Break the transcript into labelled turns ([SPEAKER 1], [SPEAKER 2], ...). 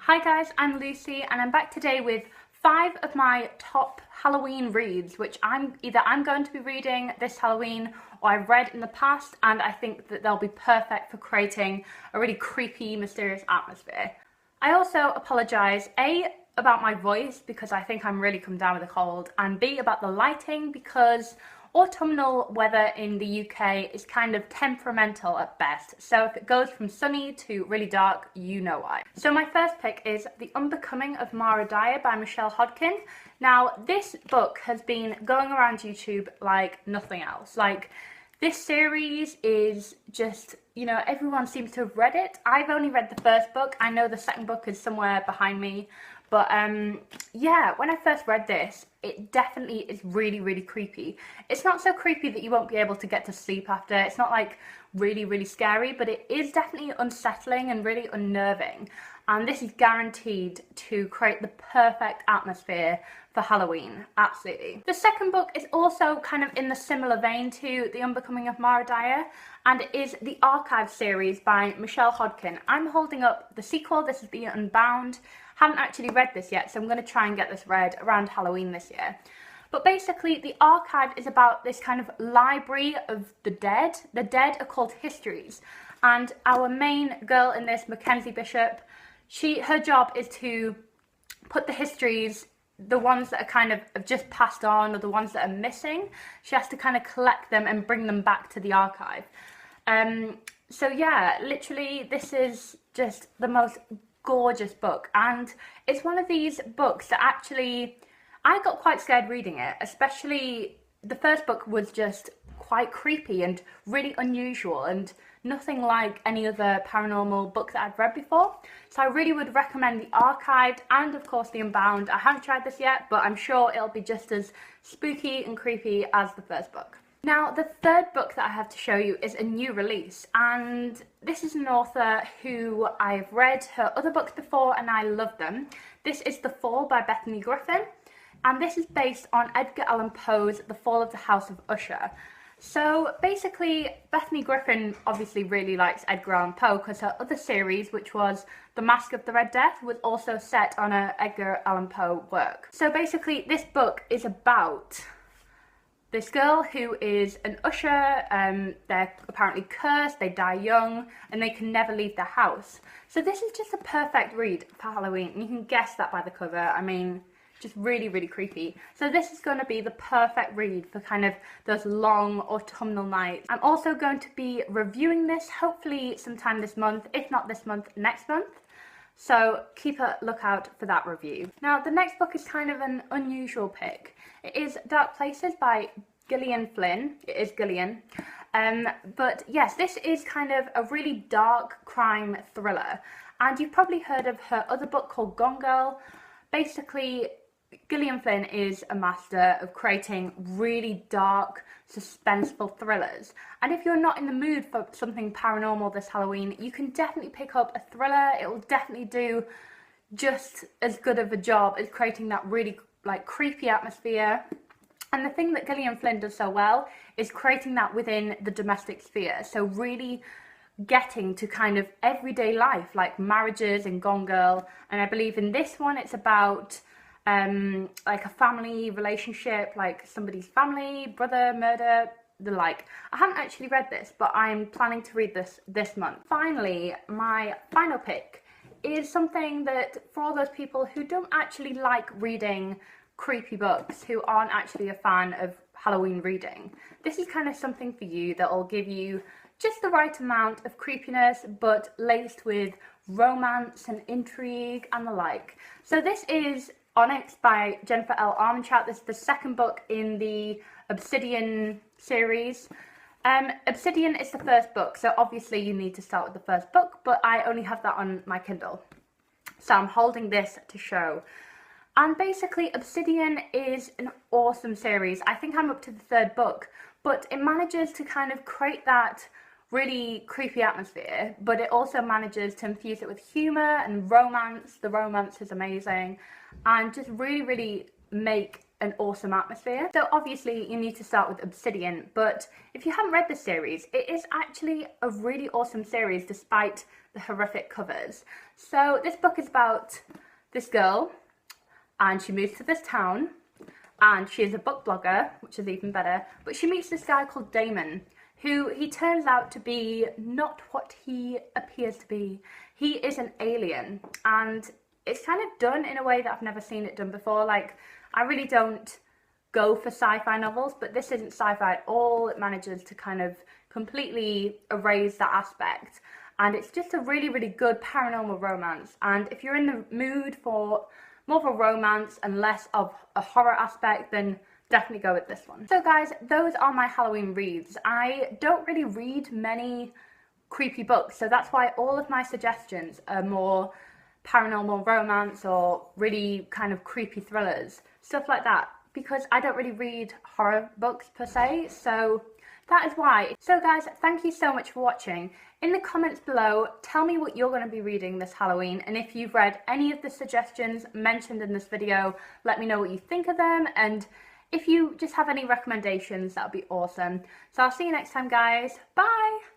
[SPEAKER 1] Hi guys, I'm Lucy and I'm back today with 5 of my top Halloween reads, which I'm going to be reading this Halloween or I've read in the past, and I think that they'll be perfect for creating a really creepy, mysterious atmosphere. I also apologise, A, about my voice because I think I'm really come down with a cold, and B, about the lighting because autumnal weather in the UK is kind of temperamental at best, so if it goes from sunny to really dark, you know why. So my first pick is The Unbecoming of Dyer by Michelle Hodkin. Now, this book has been going around YouTube like nothing else. Like, this series is just, everyone seems to have read it. I've only read the first book. I know the second book is somewhere behind me. But yeah, when I first read this, it definitely is really, really creepy. It's not so creepy that you won't be able to get to sleep after. It's not like really, really scary, but it is definitely unsettling and really unnerving. And this is guaranteed to create the perfect atmosphere for Halloween, absolutely. The second book is also kind of in the similar vein to The Unbecoming of Dyer, and it is the Archive series by Michelle Hodkin. I'm holding up the sequel. This is The Unbound. Haven't actually read this yet, so I'm going to try and get this read around Halloween this year. But basically, the Archive is about this kind of library of the dead. The dead are called histories, and our main girl in this, Mackenzie Bishop, her job is to put the histories, the ones that are kind of have just passed on or the ones that are missing, she has to kind of collect them and bring them back to the archive. So yeah, literally this is just the most gorgeous book, and it's one of these books that actually I got quite scared reading it, especially the first book was just quite creepy and really unusual and nothing like any other paranormal book that I've read before. So I really would recommend The Archived and of course The Unbound. I haven't tried this yet, but I'm sure it'll be just as spooky and creepy as the first book. Now, the third book that I have to show you is a new release, and this is an author who I've read her other books before and I love them. This is The Fall by Bethany Griffin, and this is based on Edgar Allan Poe's The Fall of the House of Usher. So basically, Bethany Griffin obviously really likes Edgar Allan Poe because her other series, which was The Mask of the Red Death, was also set on an Edgar Allan Poe work. So basically, this book is about this girl who is an usher. They're apparently cursed, they die young, and they can never leave their house. So this is just a perfect read for Halloween. You can guess that by the cover. I mean, just really, really creepy. So this is going to be the perfect read for kind of those long autumnal nights. I'm also going to be reviewing this hopefully sometime this month, if not this month, next month. So keep a lookout for that review. Now, the next book is kind of an unusual pick. It is Dark Places by Gillian Flynn. It is Gillian. But yes, this is kind of a really dark crime thriller. And you've probably heard of her other book called Gone Girl. Basically, Gillian Flynn is a master of creating really dark, suspenseful thrillers. And if you're not in the mood for something paranormal this Halloween, you can definitely pick up a thriller. It will definitely do just as good of a job as creating that really creepy atmosphere. And the thing that Gillian Flynn does so well is creating that within the domestic sphere. So really getting to kind of everyday life, like marriages in Gone Girl. And I believe in this one it's about like a family relationship, like somebody's family, brother, murder, the like. I haven't actually read this, but I'm planning to read this month. Finally, my final pick is something that for all those people who don't actually like reading creepy books, who aren't actually a fan of Halloween reading, this is kind of something for you that will give you just the right amount of creepiness, but laced with romance and intrigue and the like. So this is Onyx by Jennifer L. Armentrout. This is the second book in the Obsidian series. Obsidian is the first book, so obviously you need to start with the first book, but I only have that on my Kindle. So I'm holding this to show. And basically, Obsidian is an awesome series. I think I'm up to the third book, but it manages to kind of create that really creepy atmosphere, but it also manages to infuse it with humour and romance. The romance is amazing, and just really, really make an awesome atmosphere. So obviously you need to start with Obsidian, but if you haven't read this series, it is actually a really awesome series despite the horrific covers. So this book is about this girl, and she moves to this town, and she is a book blogger, which is even better, but she meets this guy called Damon, who he turns out to be not what he appears to be. He is an alien, and it's kind of done in a way that I've never seen it done before. Like, I really don't go for sci-fi novels, but this isn't sci-fi at all. It manages to kind of completely erase that aspect, and it's just a really, really good paranormal romance. And if you're in the mood for more of a romance and less of a horror aspect, then definitely go with this one. So guys, those are my Halloween reads. I don't really read many creepy books, so that's why all of my suggestions are more paranormal romance or really kind of creepy thrillers, stuff like that, because I don't really read horror books per se, so that is why. So guys, thank you so much for watching. In the comments below, tell me what you're going to be reading this Halloween, and if you've read any of the suggestions mentioned in this video, let me know what you think of them, and if you just have any recommendations, that would be awesome. So I'll see you next time, guys. Bye!